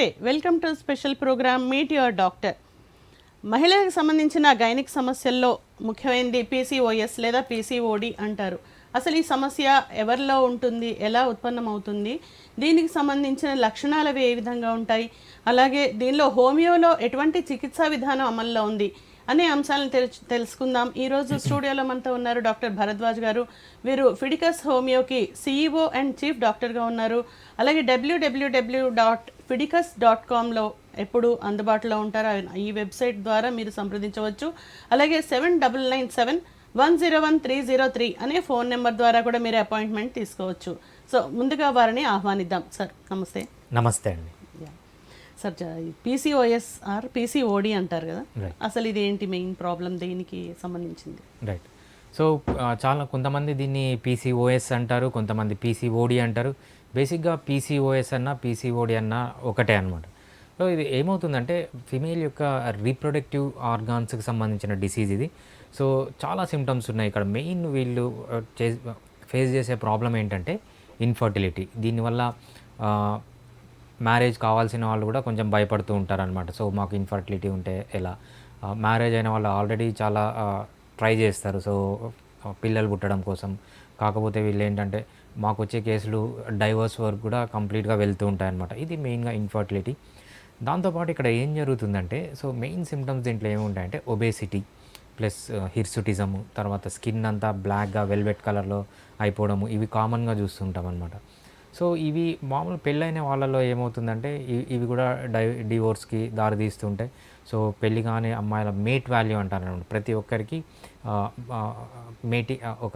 నమస్తే, welcome to special program meet your doctor. మహిళలకు సంబంధించిన గైనిక్ సమస్యల్లో ముఖ్యమైనది పీసీఓఎస్ లేదా పీసీఓడి అంటారు. అసలు ఈ సమస్య ఎవరిలో ఉంటుంది, ఎలా ఉత్పన్నమవుతుంది, దీనికి సంబంధించిన లక్షణాలు అవి ఏ విధంగా ఉంటాయి, అలాగే దీనిలో హోమియోలో ఎటువంటి చికిత్సా విధానం అమల్లో ఉంది అనే అంశాలను తెలుసుకుందాం. ఈరోజు స్టూడియోలో మనతో ఉన్నారు డాక్టర్ భరద్వాజ్ గారు. వీరు ఫిడికస్ హోమియోకి సిఇఓ అండ్ చీఫ్ డాక్టర్గా ఉన్నారు. అలాగే www.fidicus.comలో ఎప్పుడు అందుబాటులో ఉంటారు. ఈ వెబ్సైట్ ద్వారా మీరు సంప్రదించవచ్చు. అలాగే 7997101303 అనే ఫోన్ నెంబర్ ద్వారా కూడా మీరు అపాయింట్మెంట్ తీసుకోవచ్చు. సో ముందుగా వారిని ఆహ్వానిద్దాం. సార్ నమస్తే. నమస్తే అండి. సార్, పీసీఓఎస్ ఆర్ పీసీఓడి అంటారు కదా, అసలు ఇది ఏంటి, మెయిన్ ప్రాబ్లం దేనికి సంబంధించింది? రైట్. సో చాలా కొంతమంది దీన్ని పీసీఓఎస్ అంటారు, కొంతమంది పీసీఓడి అంటారు. బేసిక్గా పీసీఓఎస్ అన్న పీసీఓడి అన్న ఒకటే అనమాట. సో ఇది ఏమవుతుందంటే ఫిమేల్ యొక్క రీప్రొడక్టివ్ ఆర్గాన్స్కి సంబంధించిన డిసీజ్ ఇది. సో చాలా సిమ్టమ్స్ ఉన్నాయి ఇక్కడ. మెయిన్ వీళ్ళు ఫేస్ చేసే ప్రాబ్లం ఏంటంటే ఇన్ఫర్టిలిటీ. దీనివల్ల మ్యారేజ్ కావాల్సిన వాళ్ళు కూడా కొంచెం భయపడుతూ ఉంటారనమాట. సో మాకు ఇన్ఫర్టిలిటీ ఉంటే ఎలా, మ్యారేజ్ అయిన వాళ్ళు ఆల్రెడీ చాలా ట్రై చేస్తారు సో పిల్లలు పుట్టడం కోసం. కాకపోతే వీళ్ళు ఏంటంటే మాకు వచ్చే కేసులు డైవర్స్ వరకు కూడా కంప్లీట్గా వెళ్తూ ఉంటాయన్నమాట. ఇది మెయిన్గా ఇన్ఫర్టిలిటీ. దాంతోపాటు ఇక్కడ ఏం జరుగుతుందంటే, సో మెయిన్ సిమ్టమ్స్ దీంట్లో ఏముంటాయంటే ఒబేసిటీ ప్లస్ హిర్సుటిజము, తర్వాత స్కిన్ అంతా బ్లాక్గా వెల్వెట్ కలర్లో అయిపోవడము, ఇవి కామన్గా చూస్తుంటాం అనమాట. సో ఇవి మామూలు పెళ్ళైన వాళ్ళలో ఏమవుతుందంటే ఇవి కూడా డివోర్స్కి దారితీస్తుంటాయి. సో పెళ్ళి కానీ అమ్మాయిల మేట్ వాల్యూ అంటారు అనమాట. ప్రతి ఒక్కరికి ఒక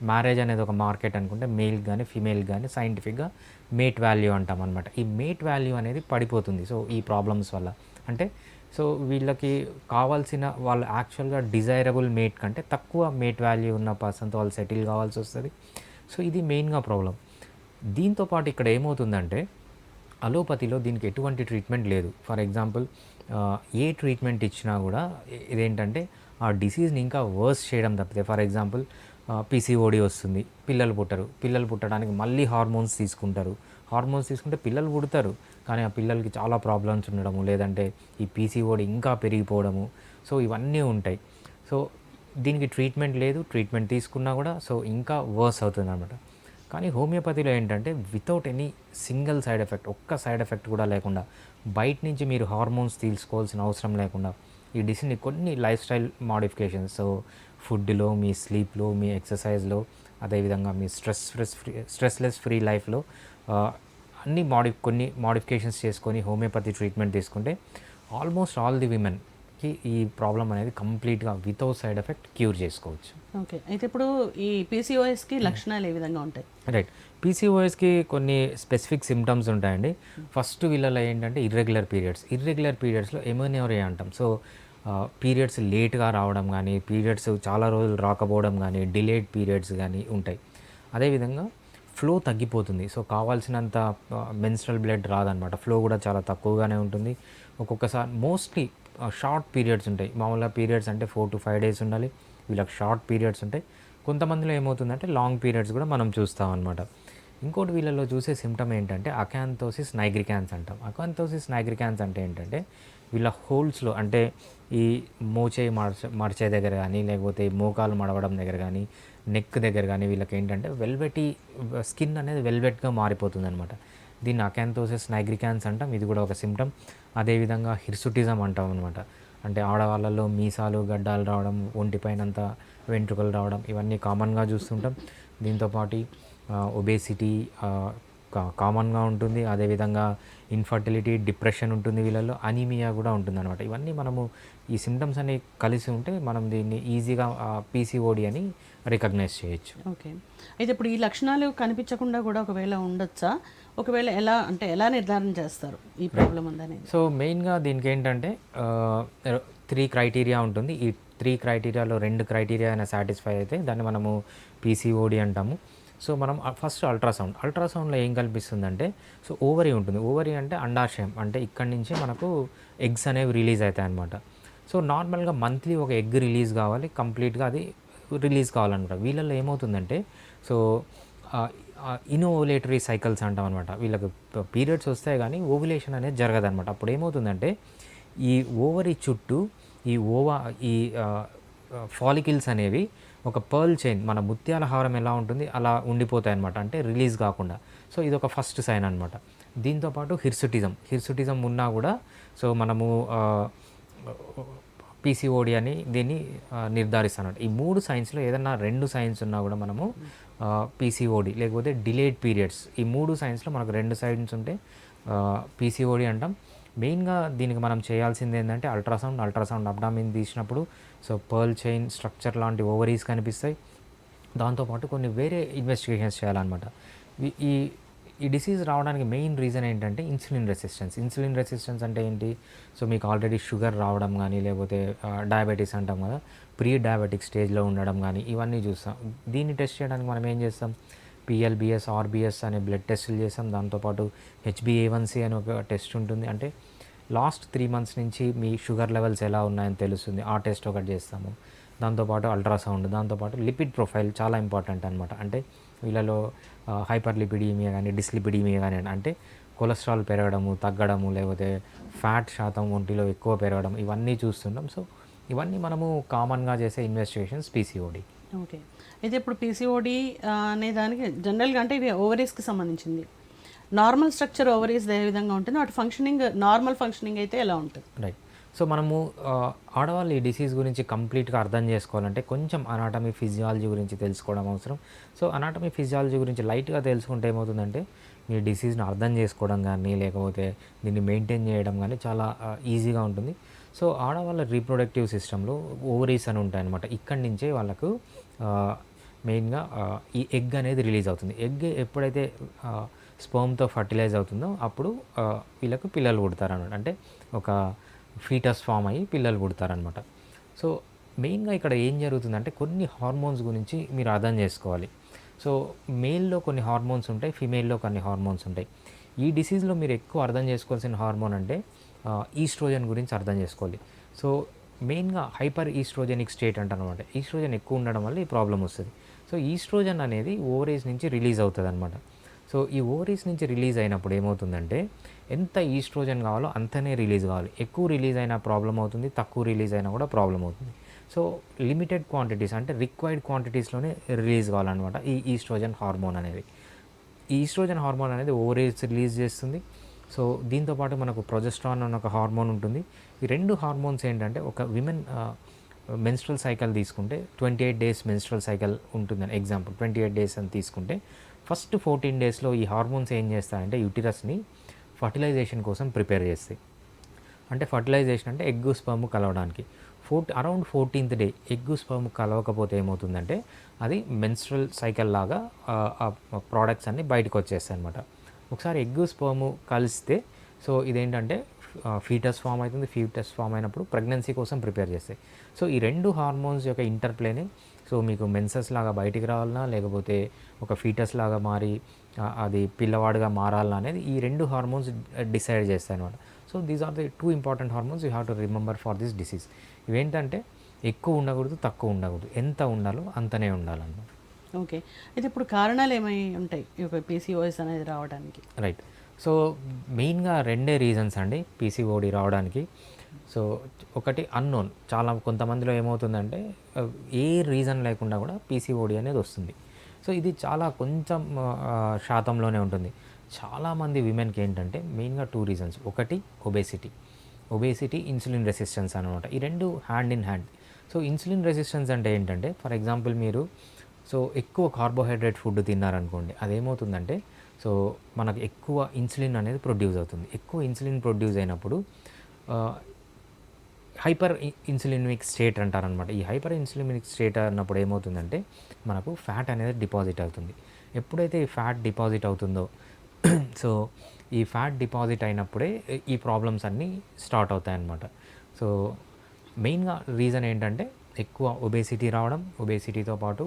మ్యారేజ్ అనేది ఒక మార్కెట్ అనుకుంటే మేల్ కానీ ఫీమేల్ కానీ సైంటిఫిక్గా మేట్ వాల్యూ అంటాం అనమాట. ఈ మేట్ వాల్యూ అనేది పడిపోతుంది. సో ఈ ప్రాబ్లమ్స్ వల్ల అంటే సో వీళ్ళకి కావాల్సిన వాళ్ళు యాక్చువల్గా డిజైరబుల్ మేట్ కంటే తక్కువ మేట్ వాల్యూ ఉన్న పర్సన్తో వాళ్ళు సెటిల్ కావాల్సి వస్తుంది. సో ఇది మెయిన్గా ప్రాబ్లం. దీంతోపాటు ఇక్కడ ఏమవుతుందంటే అలోపతిలో దీనికి ఎటువంటి ట్రీట్మెంట్ లేదు. ఫర్ ఎగ్జాంపుల్ ఏ ట్రీట్మెంట్ ఇచ్చినా కూడా ఇదేంటంటే ఆ డిసీజ్ని ఇంకా వర్స్ చేయడం తప్పితే, ఫర్ ఎగ్జాంపుల్ పీసీఓడి వస్తుంది, పిల్లలు పుట్టరు, పిల్లలు పుట్టడానికి మళ్ళీ హార్మోన్స్ తీసుకుంటారు. హార్మోన్స్ తీసుకుంటే పిల్లలు పుడతారు, కానీ ఆ పిల్లలకి చాలా ప్రాబ్లమ్స్ ఉండడము, లేదంటే ఈ పీసీఓడి ఇంకా పెరిగిపోవడము, సో ఇవన్నీ ఉంటాయి. సో దీనికి ట్రీట్మెంట్ లేదు, ట్రీట్మెంట్ తీసుకున్నా కూడా సో ఇంకా వర్స్ అవుతుంది అనమాట. కానీ హోమియోపతిలో ఏంటంటే without any single side effect, ఒక్క సైడ్ ఎఫెక్ట్ కూడా లేకుండా, బయట నుంచి మీరు హార్మోన్స్ తీసుకోవాల్సిన అవసరం లేకుండా ఈ డిసీజ్ని కొన్ని లైఫ్ స్టైల్ మోడిఫికేషన్స్, సో ఫుడ్లో, మీ స్లీప్లో, మీ ఎక్సర్సైజ్లో, అదేవిధంగా మీ స్ట్రెస్లెస్ ఫ్రీ లైఫ్లో అన్ని కొన్ని మోడిఫికేషన్స్ చేసుకొని హోమియోపతి ట్రీట్మెంట్ తీసుకుంటే ఆల్మోస్ట్ ఆల్ ది విమెన్కి ఈ ప్రాబ్లం అనేది కంప్లీట్గా వితౌట్ సైడ్ ఎఫెక్ట్ క్యూర్ చేసుకోవచ్చు. ఓకే, అయితే ఇప్పుడు ఈ పీసీఓఎస్కి లక్షణాలు ఏ విధంగా ఉంటాయి? రైట్. పీసీఓఎస్కి కొన్ని స్పెసిఫిక్ సిమ్టమ్స్ ఉంటాయండి. ఫస్ట్ వీళ్ళలో ఏంటంటే ఇర్రెగ్యులర్ పీరియడ్స్లో ఎమోనియోరియా అంటాం. సో పీరియడ్స్ లేట్గా రావడం కానీ, పీరియడ్స్ చాలా రోజులు రాకపోవడం కానీ, డిలేడ్ పీరియడ్స్ కానీ ఉంటాయి. అదేవిధంగా ఫ్లో తగ్గిపోతుంది. సో కావాల్సినంత మెన్స్ట్రల్ బ్లడ్ రాదనమాట. ఫ్లో కూడా చాలా తక్కువగానే ఉంటుంది. ఒక్కొక్కసారి మోస్ట్లీ షార్ట్ పీరియడ్స్ ఉంటాయి. మామూలుగా పీరియడ్స్ అంటే 4 to 5 days ఉండాలి, వీళ్ళకి షార్ట్ పీరియడ్స్ ఉంటాయి. కొంతమందిలో ఏమవుతుందంటే లాంగ్ పీరియడ్స్ కూడా మనం చూస్తాం అనమాట. ఇంకోటి వీళ్ళలో చూసే సిమ్టమ్ ఏంటంటే అకాంతోసిస్ నైగ్రికాన్స్ అంటాం. అకాంతోసిస్ నైగ్రికాన్స్ అంటే ఏంటంటే వీళ్ళ హోల్స్లో, అంటే ఈ మోచేయి మడిచే దగ్గర కానీ, లేకపోతే మోకాలు మడవడం దగ్గర కానీ, నెక్ దగ్గర కానీ వీళ్ళకి ఏంటంటే వెల్వెటీ స్కిన్ అనేది వెల్వెట్గా మారిపోతుంది అనమాట. దీన్ని అకాంతోసిస్ నైగ్రికాన్స్ అంటాం. ఇది కూడా ఒక సిమ్టమ్. అదేవిధంగా హిర్సుటిజం అంటాం అనమాట. అంటే ఆడవాళ్ళలో మీసాలు గడ్డాలు రావడం, ఒంటిపైనంత వెంట్రుకలు రావడం, ఇవన్నీ కామన్గా చూస్తుంటాం. దీంతోపాటు ఒబేసిటీ కామన్గా ఉంటుంది. అదేవిధంగా ఇన్ఫర్టిలిటీ, డిప్రెషన్ ఉంటుంది వీళ్ళలో, అనీమియా కూడా ఉంటుంది అనమాట. ఇవన్నీ మనము ఈ సిమ్టమ్స్ అన్ని కలిసి ఉంటే మనం దీన్ని ఈజీగా పీసీఓడి అని రికగ్నైజ్ చేయొచ్చు. ఓకే, అయితే ఇప్పుడు ఈ లక్షణాలు కనిపించకుండా కూడా ఒకవేళ ఉండొచ్చా? ఒకవేళ ఎలా నిర్ధారణ చేస్తారు ఈ ప్రాబ్లం ఉందని? సో మెయిన్గా దీనికి ఏంటంటే 3 క్రైటీరియా ఉంటుంది. ఈ 3 క్రైటీరియాలో 2 క్రైటీరియా అయినా సాటిస్ఫై అయితే దాన్ని మనము పీసీఓడి అంటాము. సో మనం ఫస్ట్ అల్ట్రాసౌండ్లో ఏం కనిపిస్తుందంటే, సో ఓవరీ ఉంటుంది. ఓవరీ అంటే అండాశయం, అంటే ఇక్కడి నుంచి మనకు ఎగ్స్ అనేవి రిలీజ్ అవుతాయి అన్నమాట. సో నార్మల్గా మంత్లీ ఒక ఎగ్ రిలీజ్ కావాలి, కంప్లీట్గా అది రిలీజ్ కావాలన్నమాట. వీళ్ళల్లో ఏమవుతుందంటే సో ఇన్ఓవులేటరీ సైకిల్స్ అంటాం అనమాట. వీళ్ళకి పీరియడ్స్ వస్తాయి కానీ ఓవులేషన్ అనేది జరగదనమాట. అప్పుడు ఏమవుతుందంటే ఈ ఓవరీ చుట్టూ ఈ ఈ ఫాలికిల్స్ అనేవి ఒక పర్ల్ చైన్, మన ముత్యాల హారం ఎలా ఉంటుంది అలా ఉండిపోతాయి అనమాట, అంటే రిలీజ్ కాకుండా. సో ఇది ఒక ఫస్ట్ సైన్ అనమాట. దీంతోపాటు హిర్సుటిజం ఉన్నా కూడా సో మనము పీసీఓడి అని దీన్ని నిర్ధారిస్తానమాట. ఈ 3 సైన్స్లో ఏదన్నా 2 సైన్స్ ఉన్నా కూడా మనము పీసీఓడి లేకపోతే డిలేడ్ పీరియడ్స్, ఈ 3 సైన్స్లో మనకు 2 సైన్స్ ఉంటే పీసీఓడి అంటాం. మెయిన్గా దీనికి మనం చేయాల్సింది ఏంటంటే అల్ట్రాసౌండ్ అబ్డామిన్ తీసినప్పుడు సో పర్ల్ చైన్ స్ట్రక్చర్ లాంటి ఓవరీస్ కనిపిస్తాయి. దాంతోపాటు కొన్ని వేరే ఇన్వెస్టిగేషన్స్ చేయాలన్నమాట. ఈ ఈ డిసీజ్ రావడానికి మెయిన్ రీజన్ ఏంటంటే ఇన్సులిన్ రెసిస్టెన్స్ అంటే ఏంటి? సో మీకు ఆల్రెడీ షుగర్ రావడం కానీ లేకపోతే డయాబెటీస్ అంటాం కదా, ప్రీ డయాబెటిక్ స్టేజ్లో ఉండడం కానీ ఇవన్నీ చూస్తాం. దీన్ని టెస్ట్ చేయడానికి మనం ఏం చేస్తాం? పిఎల్బిఎస్, ఆర్బిఎస్ అనే బ్లడ్ టెస్టులు చేస్తాం. దాంతోపాటు హెచ్బిఏవన్సీ అని ఒక టెస్ట్ ఉంటుంది, అంటే లాస్ట్ 3 months నుంచి మీ షుగర్ లెవెల్స్ ఎలా ఉన్నాయని తెలుస్తుంది, ఆ టెస్ట్ ఒకటి చేస్తాము. దాంతోపాటు అల్ట్రాసౌండ్, దాంతోపాటు లిపిడ్ ప్రొఫైల్ చాలా ఇంపార్టెంట్ అనమాట. అంటే వీళ్ళలో హైపర్ లిపిడీమియా కానీ డిస్లిపిడీమియా కానీ, అంటే కొలెస్ట్రాల్ పెరగడము తగ్గడము లేకపోతే ఫ్యాట్ శాతం ఒంటిలో ఎక్కువ పెరగడం ఇవన్నీ చూస్తుంటాం. సో ఇవన్నీ మనము కామన్గా చేసే ఇన్వెస్టిగేషన్స్ పీసీఓడి. ఓకే. అయితే ఇప్పుడు పీసీఓడి అనే దానికి జనరల్గా అంటే ఇది ఓవరీస్కి సంబంధించింది. నార్మల్ స్ట్రక్చర్ ఓవరీస్ ఏ విధంగా ఉంటుంది, వాటి ఫంక్షనింగ్ నార్మల్ ఫంక్షనింగ్ అయితే ఎలా ఉంటుంది? రైట్. సో మనము ఆడవాళ్ళు ఈ డిసీజ్ గురించి కంప్లీట్గా అర్థం చేసుకోవాలంటే కొంచెం అనాటమీ ఫిజియాలజీ గురించి తెలుసుకోవడం అవసరం. సో అనాటమీ ఫిజియాలజీ గురించి లైట్గా తెలుసుకుంటే ఏమవుతుందంటే మీ డిసీజ్ని అర్థం చేసుకోవడం కానీ లేకపోతే దీన్ని మెయింటైన్ చేయడం కానీ చాలా ఈజీగా ఉంటుంది. సో ఆడవాళ్ళ రీప్రొడక్టివ్ సిస్టంలో ఓవరీస్ అని ఉంటాయన్నమాట. ఇక్కడి నుంచే వాళ్ళకు మెయిన్గా ఈ ఎగ్ అనేది రిలీజ్ అవుతుంది. ఎగ్ ఎప్పుడైతే స్పర్మ్తో ఫర్టిలైజ్ అవుతుందో అప్పుడు వీళ్ళకు పిల్లలు పుడతారన్నమాట, అంటే ఒక ఫీటస్ ఫామ్ అయ్యి పిల్లలు పుడతారనమాట. సో మెయిన్గా ఇక్కడ ఏం జరుగుతుందంటే కొన్ని హార్మోన్స్ గురించి మీరు అర్థం చేసుకోవాలి. సో మేల్లో కొన్ని హార్మోన్స్ ఉంటాయి, ఫీమేల్లో కొన్ని హార్మోన్స్ ఉంటాయి. ఈ డిసీజ్లో మీరు ఎక్కువ అర్థం చేసుకోవాల్సిన హార్మోన్ అంటే ఈస్ట్రోజన్ గురించి అర్థం చేసుకోవాలి. సో మెయిన్గా హైపర్ ఈస్ట్రోజెనిక్ స్టేట్ అంటారనమాట. ఈస్ట్రోజన్ ఎక్కువ ఉండడం వల్ల ఈ ప్రాబ్లం వస్తుంది. సో ఈస్ట్రోజన్ అనేది ఓవరీస్ నుంచి రిలీజ్ అవుతుంది అనమాట. సో ఈ ఓవరీస్ నుంచి రిలీజ్ అయినప్పుడు ఏమవుతుందంటే ఎంత ఈస్ట్రోజన్ కావాలో అంతనే రిలీజ్ కావాలి. ఎక్కువ రిలీజ్ అయినా ప్రాబ్లం అవుతుంది, తక్కువ రిలీజ్ అయినా కూడా ప్రాబ్లం అవుతుంది. సో లిమిటెడ్ క్వాంటిటీస్ అంటే రిక్వైర్డ్ క్వాంటిటీస్లోనే రిలీజ్ కావాలన్నమాట ఈ ఈస్ట్రోజన్ హార్మోన్ అనేది. ఈ ఈస్ట్రోజన్ హార్మోన్ అనేది ఓవరీస్ రిలీజ్ చేస్తుంది. సో దీంతోపాటు మనకు ప్రొజెస్ట్రాన్ అనే ఒక హార్మోన్ ఉంటుంది. ఈ 2 హార్మోన్స్ ఏంటంటే ఒక విమెన్ మెన్స్ట్రల్ సైకిల్ తీసుకుంటే 28 days మెన్స్ట్రల్ సైకిల్ ఉంటుందని ఎగ్జాంపుల్ 28 days అని తీసుకుంటే ఫస్ట్ 14 daysలో ఈ హార్మోన్స్ ఏం చేస్తాయంటే యూటిరస్ని ఫర్టిలైజేషన్ కోసం ప్రిపేర్ చేస్తాయి. అంటే ఫర్టిలైజేషన్ అంటే ఎగ్ స్పర్మ్ కలవడానికి around 14th day egg sperm కలవకపోతే ఏమవుతుందంటే అది మెన్స్ట్రల్ సైకిల్ లాగా ప్రోడక్ట్స్ అన్నీ బయటకు వచ్చేస్తాయి అనమాట. ఒకసారి ఎగ్ స్పర్మ్ కలిస్తే సో ఇదేంటంటే ఫీటస్ ఫామ్ అవుతుంది. ఫీటస్ ఫామ్ అయినప్పుడు ప్రెగ్నెన్సీ కోసం ప్రిపేర్ చేస్తాయి. సో ఈ 2 హార్మోన్స్ యొక్క ఇంటర్ప్లేనే సో మీకు మెన్సెస్ లాగా బయటికి రావాలన్నా లేకపోతే ఒక ఫీటస్ లాగా మారి అది పిల్లవాడుగా మారాలన్నా అనేది ఈ 2 హార్మోన్స్ డిసైడ్ చేస్తాయి అనమాట. So these are the 2 important hormones you have to remember for this disease. ఇవేంటంటే ఎక్కువ ఉండకూడదు, తక్కువ ఉండకూడదు, ఎంత ఉండాలో అంతనే ఉండాలన్నమాట. ఓకే. అయితే ఇప్పుడు కారణాలు ఏమై ఉంటాయి ఈ పీసీఓఎస్ అనేది రావడానికి? రైట్. సో మెయిన్గా 2 రీజన్స్ అండి పీసీఓడి రావడానికి. సో ఒకటి అన్నోన్, చాలా కొంతమందిలో ఏమవుతుందంటే ఏ రీజన్ లేకుండా కూడా పీసీఓడి అనేది వస్తుంది. సో ఇది చాలా కొంచెం శాతంలోనే ఉంటుంది. చాలామంది విమెన్కి ఏంటంటే మెయిన్గా 2 reasons. ఒకటి ఒబేసిటీ, ఇన్సులిన్ రెసిస్టెన్స్ అనమాట. ఈ 2 hand in hand. So insulin resistance అంటే ఏంటంటే ఫర్ ఎగ్జాంపుల్ మీరు సో ఎక్కువ కార్బోహైడ్రేట్ ఫుడ్ తిన్నారనుకోండి, అదేమవుతుందంటే సో మనకు ఎక్కువ ఇన్సులిన్ అనేది ప్రొడ్యూస్ అవుతుంది. ఎక్కువ ఇన్సులిన్ ప్రొడ్యూస్ అయినప్పుడు హైపర్ ఇన్సులినిక్ స్టేట్ అంటారనమాట. ఈ హైపర్ ఇన్సులినిక్ స్టేట్ అన్నప్పుడు ఏమవుతుందంటే మనకు ఫ్యాట్ అనేది డిపాజిట్ అవుతుంది. ఎప్పుడైతే ఈ ఫ్యాట్ డిపాజిట్ అవుతుందో సో ఈ ఫ్యాట్ డిపాజిట్ అయినప్పుడే ఈ ప్రాబ్లమ్స్ అన్నీ స్టార్ట్ అవుతాయి అన్నమాట. సో మెయిన్గా రీజన్ ఏంటంటే ఎక్కువ ఒబేసిటీ రావడం, ఒబేసిటీతో పాటు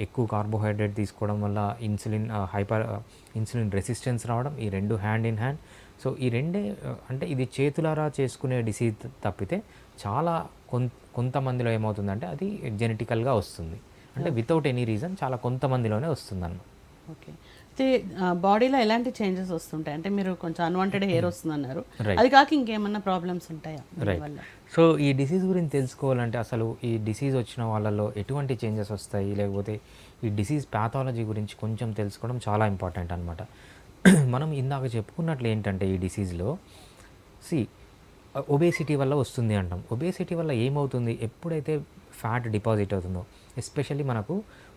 ఎక్కువ కార్బోహైడ్రేట్ తీసుకోవడం వల్ల ఇన్సులిన్ రెసిస్టెన్స్ రావడం, ఈ 2 హ్యాండ్ ఇన్ హ్యాండ్. సో ఈ 2 అంటే ఇది చేతులారా చేసుకునే డిసీజ్ తప్పితే చాలా కొంతమందిలో ఏమవుతుందంటే అది జెనెటికల్గా వస్తుంది. అంటే వితౌట్ ఎనీ రీజన్ చాలా కొంతమందిలోనే వస్తుందన్నమాట. ఓకే. అయితే బాడీలో ఎలాంటి చేంజెస్ వస్తుంటాయి? అంటే మీరు కొంచెం అన్వాంటెడ్ హెయిర్ వస్తుందన్నారు. రైట్. అది కాక ఇంకేమన్నా ప్రాబ్లమ్స్ ఉంటాయా రైట్. దీనివల్ల? సో ఈ డిసీజ్ గురించి తెలుసుకోవాలంటే అసలు ఈ డిసీజ్ వచ్చిన వాళ్ళలో ఎటువంటి చేంజెస్ వస్తాయి, లేకపోతే ఈ డిసీజ్ ప్యాథాలజీ గురించి కొంచెం తెలుసుకోవడం చాలా ఇంపార్టెంట్ అనమాట. మనం ఇందాక చెప్పుకున్నట్లు ఏంటంటే ఈ డిసీజ్లో సి ఒబేసిటీ వల్ల వస్తుంది అంటాం. ఒబేసిటీ వల్ల ఏమవుతుంది, ఎప్పుడైతే ఫ్యాట్ డిపాజిట్ అవుతుందో, ఎస్పెషల్లీ మనకు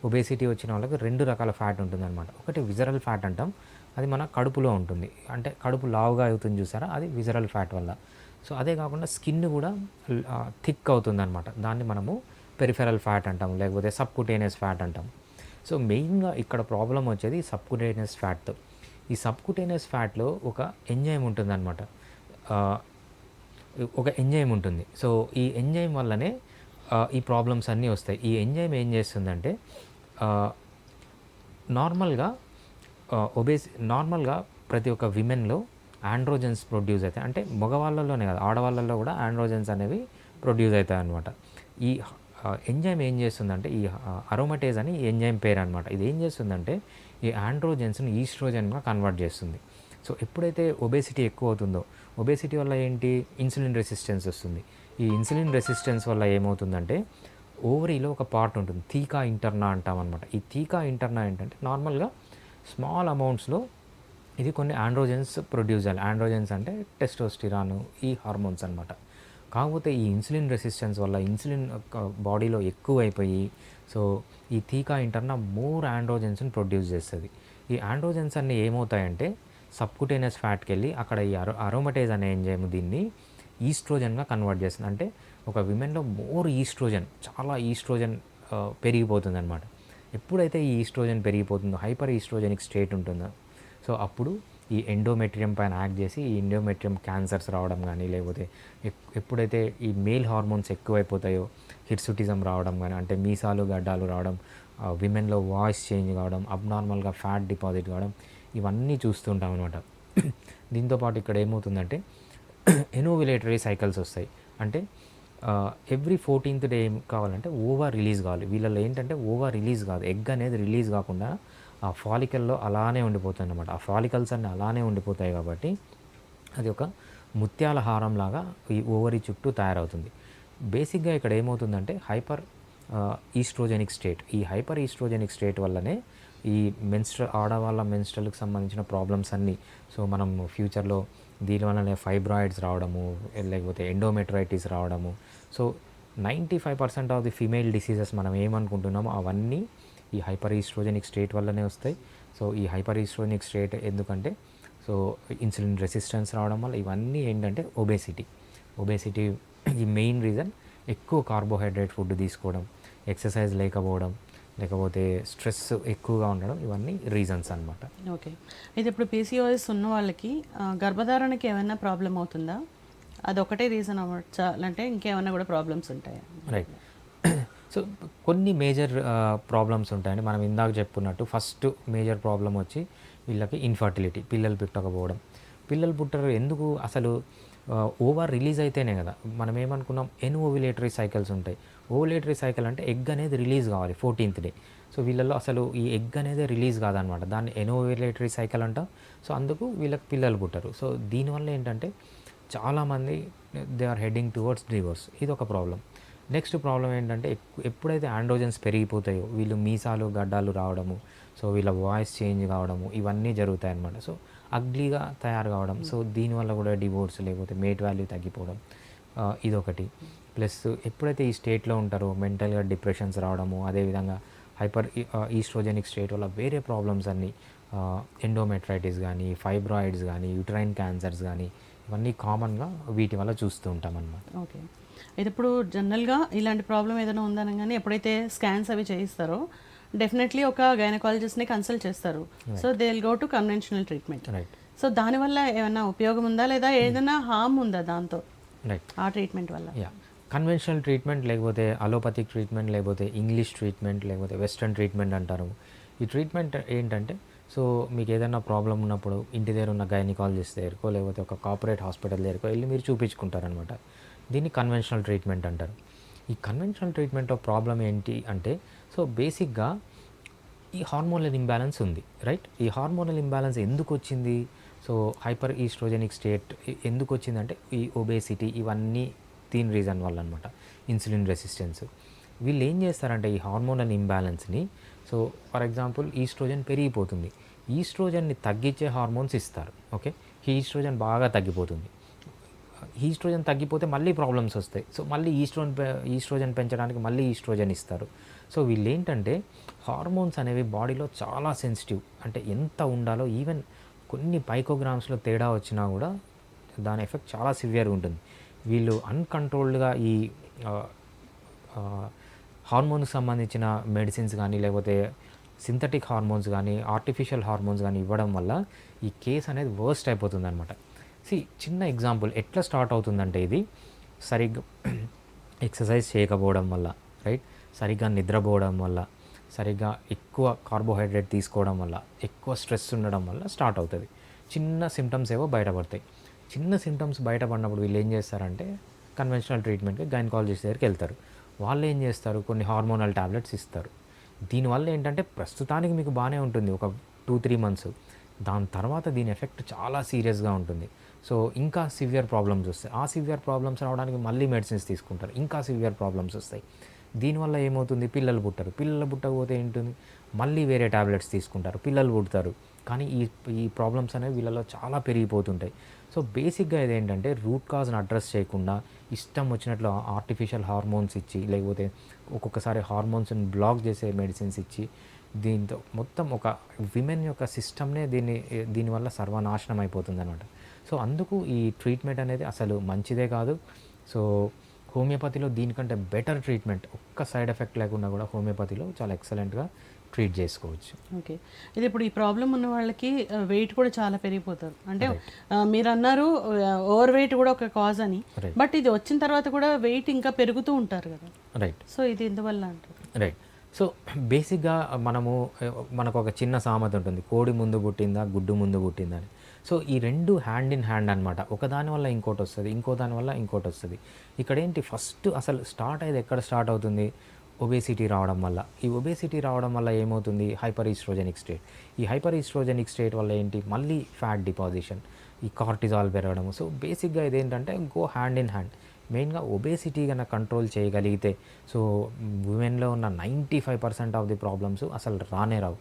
ఒబేసిటీ వచ్చిన వాళ్ళకి 2 రకాల ఫ్యాట్ ఉంటుందన్నమాట. ఒకటి విజరల్ ఫ్యాట్ అంటాం, అది మన కడుపులో ఉంటుంది, అంటే కడుపు లావుగా అవుతుంది చూసారా, అది విజరల్ ఫ్యాట్ వల్ల. సో అదే కాకుండా స్కిన్ కూడా థిక్ అవుతుందన్నమాట, దాన్ని మనము పెరిఫెరల్ ఫ్యాట్ అంటాం, లేకపోతే సబ్కుటేనియస్ ఫ్యాట్ అంటాం. సో మెయిన్గా ఇక్కడ ప్రాబ్లం వచ్చేది సబ్కుటేనియస్ ఫ్యాట్తో. ఈ సబ్కుటేనియస్ ఫ్యాట్లో ఒక ఎంజైమ్ ఉంటుందన్నమాట, ఒక ఎంజైమ్ ఉంటుంది. సో ఈ ఎంజైమ్ వల్లనే ఈ ప్రాబ్లమ్స్ అన్నీ వస్తాయి. ఈ ఎంజైమ్ ఏం చేస్తుందంటే నార్మల్గా నార్మల్గా ప్రతి ఒక్క విమెన్లో ఆండ్రోజన్స్ ప్రొడ్యూస్ అవుతాయి. అంటే మగవాళ్ళలోనే కాదు, ఆడవాళ్ళలో కూడా ఆండ్రోజన్స్ అనేవి ప్రొడ్యూస్ అవుతాయి అన్నమాట. ఈ ఎంజైమ్ ఏం చేస్తుందంటే, ఈ అరోమటేజ్ అని ఎంజైమ్ పేరు అనమాట. ఇది ఏం చేస్తుందంటే ఈ ఆండ్రోజన్స్ని ఈస్ట్రోజన్గా కన్వర్ట్ చేస్తుంది. సో ఎప్పుడైతే ఒబేసిటీ ఎక్కువ అవుతుందో, ఒబేసిటీ వల్ల ఏంటి, ఇన్సులిన్ రెసిస్టెన్స్ వస్తుంది. ఈ ఇన్సులిన్ రెసిస్టెన్స్ వల్ల ఏమవుతుందంటే ఓవరీలో ఒక పార్ట్ ఉంటుంది, థీకా ఇంటర్నా అంటాం అనమాట. ఈ థీకా ఇంటర్నా ఏంటంటే నార్మల్గా స్మాల్ అమౌంట్స్లో ఇది కొన్ని ఆండ్రోజన్స్ ప్రొడ్యూస్ చేయాలి. ఆండ్రోజన్స్ అంటే టెస్టోస్టిరాన్, ఈ హార్మోన్స్ అనమాట. కాకపోతే ఈ ఇన్సులిన్ రెసిస్టెన్స్ వల్ల ఇన్సులిన్ బాడీలో ఎక్కువైపోయి, సో ఈ థీకా ఇంటర్నా మోర్ ఆండ్రోజన్స్ని ప్రొడ్యూస్ చేస్తుంది. ఈ ఆండ్రోజన్స్ అన్నీ ఏమవుతాయంటే సబ్కుటేనియస్ ఫ్యాట్కి వెళ్ళి అక్కడ ఈ అరోమటేజ్ అనే ఎంజైమ్ దీన్ని ఈస్ట్రోజన్గా కన్వర్ట్ చేస్తుంది. అంటే ఒక విమెన్లో మోర్ ఈస్ట్రోజన్, చాలా ఈస్ట్రోజన్ పెరిగిపోతుంది అనమాట. ఎప్పుడైతే ఈ ఈస్ట్రోజన్ పెరిగిపోతుందో, హైపర్ ఈస్ట్రోజెనిక్ స్టేట్ ఉంటుందో, సో అప్పుడు ఈ ఎండోమెట్రియం పైన యాక్ట్ చేసి ఈ ఎండోమెట్రియం క్యాన్సర్స్ రావడం కానీ, లేకపోతే ఎప్పుడైతే ఈ మేల్ హార్మోన్స్ ఎక్కువైపోతాయో హిర్సుటిజం రావడం కానీ, అంటే మీసాలు గడ్డాలు రావడం, విమెన్లో వాయిస్ చేంజ్ కావడం, అబ్నార్మల్గా ఫ్యాట్ డిపాజిట్ కావడం, ఇవన్నీ చూస్తుంటాం అనమాట. దీంతోపాటు ఇక్కడ ఏమవుతుందంటే ఎనోవిలేటరీ సైకిల్స్ వస్తాయి. అంటే ఎవ్రీ 14th డే ఏం కావాలంటే ఓవర్ రిలీజ్ కావాలి. వీళ్ళలో ఏంటంటే ఓవర్ రిలీజ్ కాదు, ఎగ్ అనేది రిలీజ్ కాకుండా ఆ ఫాలికల్లో అలానే ఉండిపోతుంది అనమాట. ఆ ఫాలికల్స్ అన్నీ అలానే ఉండిపోతాయి కాబట్టి అది ఒక ముత్యాల హారం లాగా ఈ ఓవరీ చుట్టూ తయారవుతుంది. బేసిక్గా ఇక్కడ ఏమవుతుందంటే హైపర్ ఈస్ట్రోజెనిక్ స్టేట్, ఈ హైపర్ ఈస్ట్రోజెనిక్ స్టేట్ వల్లనే ఈ ఆడవాళ్ళ మెన్స్ట్రల్కి సంబంధించిన ప్రాబ్లమ్స్ అన్నీ, సో మనం ఫ్యూచర్లో దీనివల్లనే ఫైబ్రాయిడ్స్ రావడము, లేకపోతే ఎండోమెట్రైటిస్ రావడము. So 95% of the female diseases మనం ఏమనుకుంటున్నామో అవన్నీ ఈ హైపర్ ఈస్ట్రోజెనిక్ స్టేట్ వల్లనే వస్తాయి. సో ఈ హైపర్ ఈస్ట్రోజెనిక్ స్టేట్ ఎందుకంటే, సో ఇన్సులిన్ రెసిస్టెన్స్ రావడం వల్ల ఇవన్నీ ఏంటంటే ఒబేసిటీ ఈ మెయిన్ రీజన్. ఎక్కువ కార్బోహైడ్రేట్ ఫుడ్ తీసుకోవడం, ఎక్సర్సైజ్ లేకపోవడం, లేకపోతే స్ట్రెస్ ఎక్కువగా ఉండడం, ఇవన్నీ రీజన్స్ అనమాట. ఓకే. అయితే ఇప్పుడు పీసీఓఎస్ ఉన్న వాళ్ళకి గర్భధారణకి ఏమైనా ప్రాబ్లం అవుతుందా? అదొకటే రీజన్ అవ్వచ్చా, అంటే ఇంకేమైనా కూడా ప్రాబ్లమ్స్ ఉంటాయా? రైట్. సో కొన్ని మేజర్ ప్రాబ్లమ్స్ ఉంటాయండి. మనం ఇందాక చెప్పుకున్నట్టు ఫస్ట్ మేజర్ ప్రాబ్లం వచ్చి వీళ్ళకి ఇన్ఫర్టిలిటీ, పిల్లలు పుట్టకపోవడం. పిల్లలు పుట్టరు ఎందుకు, అసలు ఓవర్ రిలీజ్ అయితేనే కదా. మనం ఏమనుకున్నాం, ఓవులేటరీ సైకిల్స్ ఉంటాయి. ఓవులేటరీ సైకిల్ అంటే ఎగ్ అనేది రిలీజ్ కావాలి 14th డే. సో వీళ్ళల్లో అసలు ఈ ఎగ్ అనేది రిలీజ్ కాదనమాట, దాన్ని ఓవులేటరీ సైకిల్ అంటాం. సో అందుకు వీళ్ళకి పిల్లలు పుట్టరు. సో దీనివల్ల ఏంటంటే చాలామంది they are heading towards divorce, ఇది ఒక ప్రాబ్లం. నెక్స్ట్ ప్రాబ్లం ఏంటంటే ఎప్పుడైతే ఆండ్రోజన్స్ పెరిగిపోతాయో వీళ్ళు మీసాలు గడ్డాలు రావడము, సో వీళ్ళ వాయిస్ చేంజ్ కావడము, ఇవన్నీ జరుగుతాయి అన్నమాట. సో అగ్లీగా తయారు కావడం, సో దీనివల్ల కూడా డివోర్స్, లేకపోతే మేట్ వాల్యూ తగ్గిపోవడం, ఇదొకటి. ప్లస్ ఎప్పుడైతే ఈ స్టేట్లో ఉంటారో మెంటల్గా డిప్రెషన్స్ రావడము, అదేవిధంగా హైపర్ ఈస్ట్రోజెనిక్ స్టేట్ వల్ల వేరే ప్రాబ్లమ్స్ అన్నీ, ఎండోమెట్రైటిస్ కానీ, ఫైబ్రాయిడ్స్ కానీ, యూట్రైన్ క్యాన్సర్స్ కానీ, ఇవన్నీ కామన్గా వీటి వల్ల చూస్తూ ఉంటాం అన్నమాట. ఓకే. అయితే ఇప్పుడు జనరల్గా ఇలాంటి ప్రాబ్లం ఏదైనా ఉందనగానే ఎప్పుడైతే స్కాన్స్ అవి చేయిస్తారో డెఫినెట్లీ ఒక గైనకాలజిస్ట్ని కన్సల్ట్ చేస్తారు. So they will go to conventional treatment. Right. So దానివల్ల ఏమైనా ఉపయోగం ఉందా, లేదా ఏదైనా హార్మ్ ఉందా దాంతో, రైట్. ఆ ట్రీట్మెంట్ వల్ల? యా, కన్వెన్షనల్ ట్రీట్మెంట్, లేకపోతే అలోపతిక్ ట్రీట్మెంట్, లేకపోతే ఇంగ్లీష్ ట్రీట్మెంట్, లేకపోతే వెస్ట్రన్ ట్రీట్మెంట్ అంటారు. ఈ ట్రీట్మెంట్ ఏంటంటే, సో మీకు ఏదైనా ప్రాబ్లం ఉన్నప్పుడు ఇంటి దగ్గర ఉన్న గైనకాలజిస్ట్ దగ్గరకో, లేకపోతే ఒక కార్పొరేట్ హాస్పిటల్ దగ్గరకో వెళ్ళి మీరు చూపించుకుంటారనమాట. దీన్ని కన్వెన్షనల్ ట్రీట్మెంట్ అంటారు. ఈ కన్వెన్షనల్ ట్రీట్మెంట్లో ప్రాబ్లం ఏంటి అంటే, సో బేసిక్గా ఈ హార్మోనల్ ఇంబ్యాలెన్స్ ఉంది, రైట్? ఈ హార్మోనల్ ఇంబ్యాలెన్స్ ఎందుకు వచ్చింది? సో హైపర్ ఈస్ట్రోజెనిక్ స్టేట్ ఎందుకు వచ్చిందంటే ఈ ఒబేసిటీ ఇవన్నీ దీని రీజన్ వల్ల అనమాట, ఇన్సులిన్ రెసిస్టెన్స్. వీళ్ళు ఏం చేస్తారంటే ఈ హార్మోనల్ ఇంబ్యాలెన్స్ని, సో ఫర్ ఎగ్జాంపుల్ ఈస్ట్రోజన్ పెరిగిపోతుంది, ఈస్ట్రోజన్ని తగ్గించే హార్మోన్స్ ఇస్తారు. ఓకే, ఈ ఈస్ట్రోజన్ బాగా తగ్గిపోతుంది, ఈస్ట్రోజన్ తగ్గిపోతే మళ్ళీ ప్రాబ్లమ్స్ వస్తాయి. సో మళ్ళీ ఈస్ట్రోజన్ పెంచడానికి మళ్ళీ ఈస్ట్రోజన్ ఇస్తారు. సో వీళ్ళు ఏంటంటే హార్మోన్స్ అనేవి బాడీలో చాలా సెన్సిటివ్, అంటే ఎంత ఉండాలో ఈవెన్ కొన్ని పైకోగ్రామ్స్లో తేడా వచ్చినా కూడా దాని ఎఫెక్ట్ చాలా సివియర్గా ఉంటుంది. వీళ్ళు అన్కంట్రోల్డ్గా ఈ హార్మోన్కి సంబంధించిన మెడిసిన్స్ కానీ లేకపోతే సింథటిక్ హార్మోన్స్ కానీ ఆర్టిఫిషియల్ హార్మోన్స్ కానీ ఇవ్వడం వల్ల ఈ కేస్ అనేది వర్స్ట్ అయిపోతుంది అనమాట. చిన్న ఎగ్జాంపుల్ ఎట్లా స్టార్ట్ అవుతుందంటే, ఇది సరిగ్గా ఎక్సర్సైజ్ చేయకపోవడం వల్ల, రైట్, సరిగ్గా నిద్రపోవడం వల్ల, సరిగ్గా ఎక్కువ కార్బోహైడ్రేట్ తీసుకోవడం వల్ల, ఎక్కువ స్ట్రెస్ ఉండడం వల్ల స్టార్ట్ అవుతుంది. చిన్న సిమ్టమ్స్ ఏవో బయటపడతాయి. చిన్న సిమ్టమ్స్ బయటపడినప్పుడు వీళ్ళు ఏం చేస్తారంటే కన్వెన్షనల్ ట్రీట్మెంట్కి గైనకాలజిస్ట్ దగ్గరికి వెళ్తారు. వాళ్ళు ఏం చేస్తారు, కొన్ని హార్మోనల్ టాబ్లెట్స్ ఇస్తారు. దీనివల్ల ఏంటంటే ప్రస్తుతానికి మీకు బాగానే ఉంటుంది ఒక 2-3 మంత్స్, దాని తర్వాత దీని ఎఫెక్ట్ చాలా సీరియస్గా ఉంటుంది. సో ఇంకా సివియర్ ప్రాబ్లమ్స్ వస్తాయి. ఆ సివియర్ ప్రాబ్లమ్స్ రావడానికి మళ్ళీ మెడిసిన్స్ తీసుకుంటారు, ఇంకా సివియర్ ప్రాబ్లమ్స్ వస్తాయి. దీనివల్ల ఏమవుతుంది, పిల్లలు పుట్టకపోతే ఏంటుంది, మళ్ళీ వేరే టాబ్లెట్స్ తీసుకుంటారు, పిల్లలు పుడతారు. కానీ ఈ ప్రాబ్లమ్స్ అనేవి వీళ్ళలో చాలా పెరిగిపోతుంటాయి. సో బేసిక్గా ఇదేంటంటే రూట్ కాజ్ని అడ్రస్ చేయకుండా ఇష్టం వచ్చినట్లు ఆర్టిఫిషియల్ హార్మోన్స్ ఇచ్చి, లేకపోతే ఒక్కొక్కసారి హార్మోన్స్ని బ్లాక్ చేసే మెడిసిన్స్ ఇచ్చి, దీంతో మొత్తం ఒక విమెన్ యొక్క సిస్టమ్నే దీనివల్ల సర్వనాశనం అయిపోతుంది అనమాట. సో అందుకు ఈ ట్రీట్మెంట్ అనేది అసలు మంచిదే కాదు. సో హోమియోపతిలో దీనికంటే బెటర్ ట్రీట్మెంట్, ఒక్క సైడ్ ఎఫెక్ట్ లేకుండా కూడా హోమియోపతిలో చాలా ఎక్సలెంట్గా ట్రీట్ చేసుకోవచ్చు. ఓకే, ఇది ఇప్పుడు ఈ ప్రాబ్లం ఉన్న వాళ్ళకి వెయిట్ కూడా చాలా పెరిగిపోతారు. అంటే మీరు అన్నారు ఓవర్ వెయిట్ కూడా ఒక కాజ్ అని, బట్ ఇది వచ్చిన తర్వాత కూడా వెయిట్ ఇంకా పెరుగుతూ ఉంటారు కదా, రైట్? సో ఇది ఎందువల్ల అంటారు? రైట్. సో బేసిక్గా మనకు ఒక చిన్న సామెత ఉంటుంది, కోడి ముందు పుట్టిందా గుడ్డు ముందు పుట్టిందా అని. సో ఈ రెండు హ్యాండ్ ఇన్ హ్యాండ్ అనమాట. ఒకదాని వల్ల ఇంకోటి వస్తుంది, ఇంకో దాని వల్ల ఇంకోటి వస్తుంది. ఇక్కడ ఏంటి, ఫస్ట్ అసలు స్టార్ట్ అయ్యేది ఎక్కడ స్టార్ట్ అవుతుంది, ఒబేసిటీ రావడం వల్ల. ఈ ఒబేసిటీ రావడం వల్ల ఏమవుతుంది, హైపర్ ఈస్ట్రోజెనిక్ స్టేట్. ఈ హైపర్ ఈస్ట్రోజెనిక్ స్టేట్ వల్ల ఏంటి, మళ్ళీ ఫ్యాట్ డిపాజిషన్, ఈ కార్టిజాల్ పెరగడం. సో బేసిక్గా ఇదేంటంటే గో హ్యాండ్ ఇన్ హ్యాండ్. మెయిన్గా ఒబేసిటీ కన్నా కంట్రోల్ చేయగలిగితే, సో ఉమెన్లో ఉన్న 95% ఆఫ్ ది ప్రాబ్లమ్స్ అసలు రానే రావు.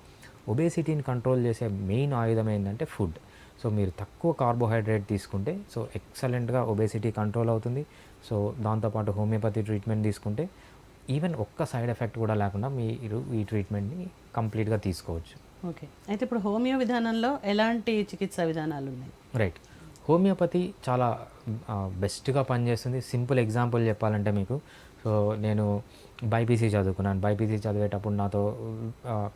ఒబేసిటీని కంట్రోల్ చేసే మెయిన్ ఆయుధం ఏంటంటే ఫుడ్. సో మీరు తక్కువ కార్బోహైడ్రేట్ తీసుకుంటే సో ఎక్సలెంట్గా ఒబేసిటీ కంట్రోల్ అవుతుంది. సో దాంతోపాటు హోమియోపతి ట్రీట్మెంట్ తీసుకుంటే ఈవెన్ ఒక్క సైడ్ ఎఫెక్ట్ కూడా లేకుండా మీరు ఈ ట్రీట్మెంట్ని కంప్లీట్గా తీసుకోవచ్చు. ఓకే, అయితే ఇప్పుడు హోమియో విధానంలో ఎలాంటి చికిత్సా విధానాలు ఉన్నాయి? రైట్, హోమియోపతి చాలా బెస్ట్గా పనిచేస్తుంది. సింపుల్ ఎగ్జాంపుల్ చెప్పాలంటే మీకు, సో నేను బైపీసీ చదువుకున్నాను. బైపీసీ చదివేటప్పుడు నాతో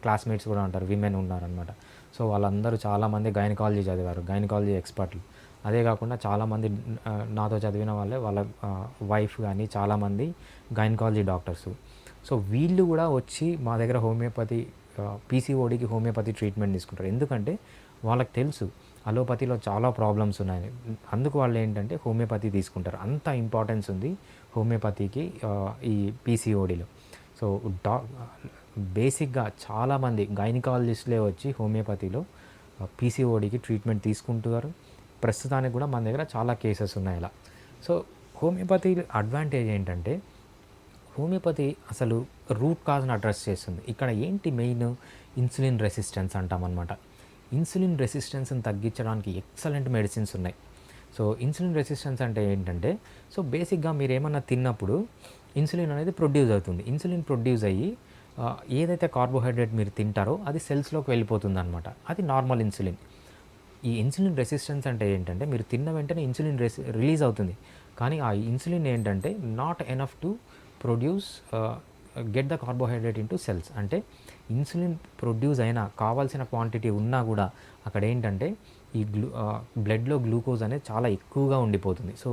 క్లాస్మేట్స్ కూడా ఉంటారు, విమెన్ ఉన్నారనమాట. సో వాళ్ళందరూ చాలామంది గైనకాలజీ చదివారు, గైనకాలజీ ఎక్స్పర్ట్లు. అదే కాకుండా చాలామంది నాతో చదివిన వాళ్ళే వాళ్ళ వైఫ్ కానీ చాలామంది గైనకాలజీ డాక్టర్స్. సో వీళ్ళు కూడా వచ్చి మా దగ్గర హోమియోపతి పీసీఓడికి హోమియోపతి ట్రీట్మెంట్ తీసుకుంటారు. ఎందుకంటే వాళ్ళకి తెలుసు అలోపతిలో చాలా ప్రాబ్లమ్స్ ఉన్నాయని. అందుకు వాళ్ళు ఏంటంటే హోమియోపతి తీసుకుంటారు. అంత ఇంపార్టెన్స్ ఉంది హోమియోపతికి ఈ పీసీఓడిలో. సో బేసిక్గా చాలామంది గైనకాలజిస్టులే వచ్చి హోమియోపతిలో పీసీఓడికి ట్రీట్మెంట్ తీసుకుంటున్నారు. ప్రస్తుతానికి కూడా మన దగ్గర చాలా కేసెస్ ఉన్నాయి ఇలా. సో హోమియోపతి అడ్వాంటేజ్ ఏంటంటే హోమియోపతి అసలు రూట్ కాజ్ని అడ్రస్ చేస్తుంది. ఇక్కడ ఏంటి మెయిన్, ఇన్సులిన్ రెసిస్టెన్స్ అంటామన్నమాట. ఇన్సులిన్ రెసిస్టెన్స్ని తగ్గించడానికి ఎక్సలెంట్ మెడిసిన్స్ ఉన్నాయి. సో ఇన్సులిన్ రెసిస్టెన్స్ అంటే ఏంటంటే, సో బేసిక్గా మీరు ఏమన్నా తిన్నప్పుడు ఇన్సులిన్ అనేది ప్రొడ్యూస్ అవుతుంది. ఇన్సులిన్ ప్రొడ్యూస్ అయ్యి ఏదైతే కార్బోహైడ్రేట్ మీరు తింటారో అది సెల్స్లోకి వెళ్ళిపోతుంది అనమాట. అది నార్మల్ ఇన్సులిన్. ఈ ఇన్సులిన్ రెసిస్టెన్స్ అంటే ఏంటంటే మీరు తిన్న వెంటనే ఇన్సులిన్ రిలీజ్ అవుతుంది, కానీ ఆ ఇన్సులిన్ ఏంటంటే not enough to produce get the carbohydrate in to cells. అంటే ఇన్సులిన్ ప్రొడ్యూస్ అయినా కావాల్సిన క్వాంటిటీ ఉన్నా కూడా అక్కడ ఏంటంటే ఈ బ్లడ్లో గ్లూకోజ్ అనేది చాలా ఎక్కువగా ఉండిపోతుంది. సో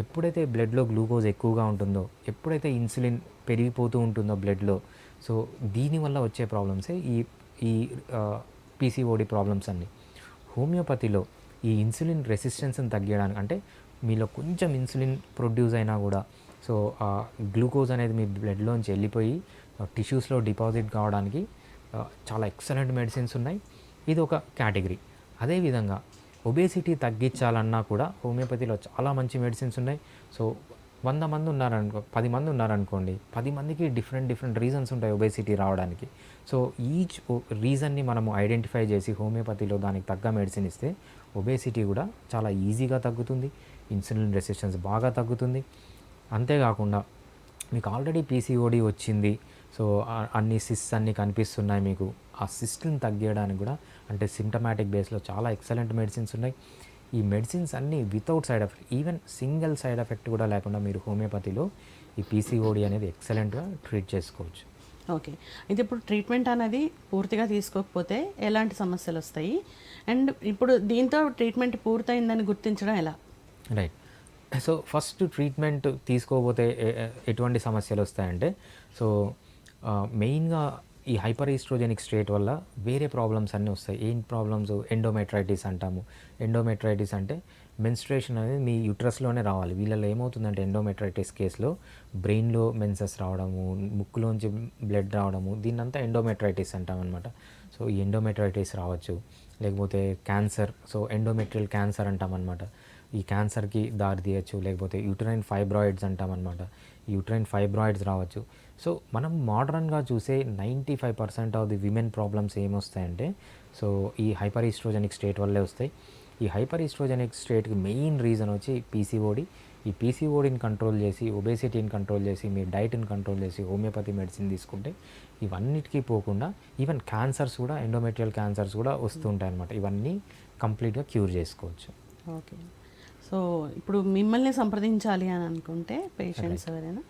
ఎప్పుడైతే బ్లడ్లో గ్లూకోజ్ ఎక్కువగా ఉంటుందో, ఎప్పుడైతే ఇన్సులిన్ పెరిగిపోతూ ఉంటుందో బ్లడ్లో, సో దీనివల్ల వచ్చే ప్రాబ్లమ్సే ఈ పీసీఓడి ప్రాబ్లమ్స్ అన్నీ. హోమియోపతిలో ఈ ఇన్సులిన్ రెసిస్టెన్స్ని తగ్గించడానికి, అంటే మీలో కొంచెం ఇన్సులిన్ ప్రొడ్యూస్ అయినా కూడా సో గ్లూకోజ్ అనేది మీ బ్లడ్లోంచి వెళ్ళిపోయి టిష్యూస్లో డిపాజిట్ కావడానికి చాలా ఎక్సలెంట్ మెడిసిన్స్ ఉన్నాయి. ఇది ఒక కేటగిరీ. అదేవిధంగా ఒబేసిటీ తగ్గించాలన్నా కూడా హోమియోపతిలో చాలా మంచి మెడిసిన్స్ ఉన్నాయి. సో 100 మంది ఉన్నారనుకో, 10 మంది ఉన్నారనుకోండి, 10 మందికి డిఫరెంట్ రీజన్స్ ఉంటాయి ఒబేసిటీ రావడానికి. సో ఈచ్ రీజన్ని మనము ఐడెంటిఫై చేసి హోమియోపతిలో దానికి తగ్గ మెడిసిన్ ఇస్తే ఒబేసిటీ కూడా చాలా ఈజీగా తగ్గుతుంది. ఇన్సులిన్ రెసిస్టెన్స్ బాగా తగ్గుతుంది. అంతేకాకుండా మీకు ఆల్రెడీ పీసీఓడి వచ్చింది, సో అన్ని సిస్ట్స్ అన్నీ కనిపిస్తున్నాయి మీకు, ఆ సిస్ట్ని తగ్గించడానికి కూడా అంటే సిమ్టమాటిక్ బేస్లో చాలా ఎక్సలెంట్ మెడిసిన్స్ ఉన్నాయి. ఈ మెడిసిన్స్ అన్నీ without side effect, even single side effect కూడా లేకుండా మీరు హోమియోపతిలో ఈ పీసీఓడి అనేది ఎక్సలెంట్గా ట్రీట్ చేసుకోవచ్చు. ఓకే. అయితే ఇప్పుడు ట్రీట్మెంట్ అనేది పూర్తిగా తీసుకోకపోతే ఎలాంటి సమస్యలు వస్తాయి, అండ్ ఇప్పుడు దీంతో ట్రీట్మెంట్ పూర్తయిందని గుర్తించడం ఎలా? రైట్. సో ఫస్ట్ ట్రీట్మెంట్ తీసుకోకపోతే ఎటువంటి సమస్యలు వస్తాయంటే, సో మెయిన్గా ఈ హైపర్ ఈస్ట్రోజెనిక్ స్టేట్ వల్ల వేరే ప్రాబ్లమ్స్ అన్నీ వస్తాయి. ఏం ప్రాబ్లమ్స్? ఎండోమెట్రైటిస్ అంటాము. ఎండోమెట్రైటిస్ అంటే మెన్స్ట్రుయేషన్ అనేది మీ యూట్రస్లోనే రావాలి. వీళ్ళలో ఏమవుతుందంటే ఎండోమెట్రైటిస్ కేసులో బ్రెయిన్లో మెన్సెస్ రావడము, ముక్కులోంచి బ్లడ్ రావడము, దీన్నంతా ఎండోమెట్రైటిస్ అంటామన్నమాట. సో ఈ ఎండోమెట్రైటిస్ రావచ్చు, లేకపోతే క్యాన్సర్, సో ఎండోమెట్రియల్ క్యాన్సర్ అంటామన్నమాట. ఈ క్యాన్సర్కి దారి తీయచ్చు. లేకపోతే యూటరైన్ ఫైబ్రాయిడ్స్ అంటామన్నమాట. యూటరైన్ ఫైబ్రాయిడ్స్ రావచ్చు. సో మనం మోడర్న్గా చూసే 95% ఆఫ్ ది విమెన్ ప్రాబ్లమ్స్ ఏమొస్తాయంటే, సో ఈ హైపర్ ఈస్ట్రోజెనిక్ స్టేట్ వల్లే వస్తాయి. ఈ హైపర్ ఈస్ట్రోజెనిక్ స్టేట్కి మెయిన్ రీజన్ వచ్చి పీసీఓడి. ఈ పీసీఓడిని కంట్రోల్ చేసి, ఒబేసిటీని కంట్రోల్ చేసి, మీ డైట్ని కంట్రోల్ చేసి హోమియోపతి మెడిసిన్ తీసుకుంటే ఇవన్నిటికీ పోకుండా ఈవెన్ క్యాన్సర్స్ కూడా, ఎండోమెట్రియల్ క్యాన్సర్స్ కూడా వస్తుంటాయి అన్నమాట. ఇవన్నీ కంప్లీట్గా క్యూర్ చేసుకోవచ్చు. ఓకే. సో ఇప్పుడు మిమ్మల్ని సంప్రదించాలి అని అనుకుంటే పేషెంట్స్ ఎవరైనా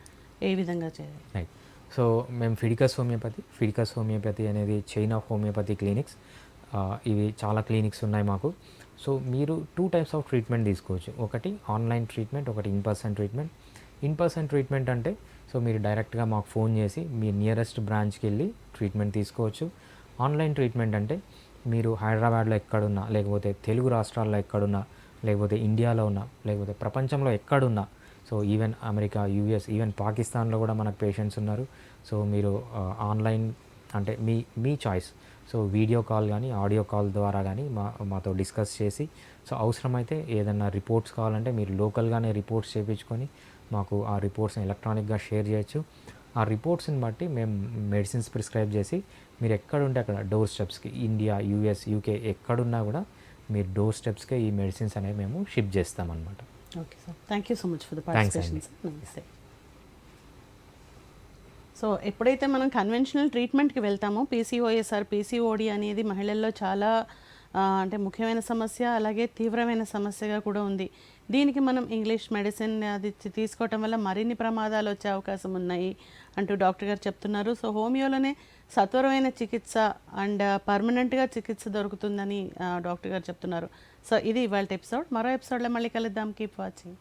ఏ విధంగా చేయాలి? రైట్. సో మేము ఫిడికస్ హోమియోపతి అనేది చైన్ ఆఫ్ హోమియోపతి క్లినిక్స్. ఇవి చాలా క్లినిక్స్ ఉన్నాయి మాకు. సో మీరు 2 టైప్స్ ఆఫ్ ట్రీట్మెంట్ తీసుకోవచ్చు. ఒకటి ఆన్లైన్ ట్రీట్మెంట్, ఒకటి in person treatment. In person treatment అంటే సో మీరు డైరెక్ట్గా మాకు ఫోన్ చేసి మీ నియరెస్ట్ బ్రాంచ్కి వెళ్ళి ట్రీట్మెంట్ తీసుకోవచ్చు. ఆన్లైన్ ట్రీట్మెంట్ అంటే మీరు హైదరాబాద్లో ఎక్కడున్నా, లేకపోతే తెలుగు రాష్ట్రాల్లో ఎక్కడున్నా, లేకపోతే ఇండియాలో ఉన్నా, లేకపోతే ప్రపంచంలో ఎక్కడున్నా, so even America, US, even పాకిస్తాన్లో కూడా మనకు పేషెంట్స్ ఉన్నారు. సో మీరు ఆన్లైన్ అంటే మీ చాయిస్. సో వీడియో కాల్ కానీ, ఆడియో కాల్ ద్వారా కానీ మాతో డిస్కస్ చేసి, సో అవసరమైతే ఏదైనా రిపోర్ట్స్ కావాలంటే మీరు లోకల్గానే రిపోర్ట్స్ చేయించుకొని మాకు ఆ రిపోర్ట్స్ని ఎలక్ట్రానిక్గా షేర్ చేయొచ్చు. ఆ రిపోర్ట్స్ని బట్టి మేము మెడిసిన్స్ ప్రిస్క్రైబ్ చేసి మీరు ఎక్కడుంటే అక్కడ డోర్ స్టెప్స్కి, ఇండియా, యూఎస్, యూకే ఎక్కడున్నా కూడా మీరు డోర్ స్టెప్స్కే ఈ మెడిసిన్స్ అనేవి మేము షిప్ చేస్తామన్నమాట. Okay sir, thank you so much for the participation sir. నమస్తే. సో ఎప్పుడైతే మనం కన్వెన్షనల్ ట్రీట్మెంట్కి వెళ్తామో పీసీఓఎస్ ఆర్ పీసీఓడి అనేది మహిళల్లో చాలా అంటే ముఖ్యమైన సమస్య, అలాగే తీవ్రమైన సమస్యగా కూడా ఉంది. దీనికి మనం ఇంగ్లీష్ మెడిసిన్ అది తీసుకోవటం వల్ల మరిన్ని ప్రమాదాలు వచ్చే అవకాశం ఉన్నాయి అంటూ డాక్టర్ గారు చెప్తున్నారు. సో హోమియోలోనే సత్వరమైన చికిత్స అండ్ పర్మనెంట్గా చికిత్స దొరుకుతుందని డాక్టర్ గారు చెప్తున్నారు. సో ఇది ఇవాళ ఎపిసోడ్. మరో ఎపిసోడ్లో మళ్ళీ కలుద్దాం. Keep watching.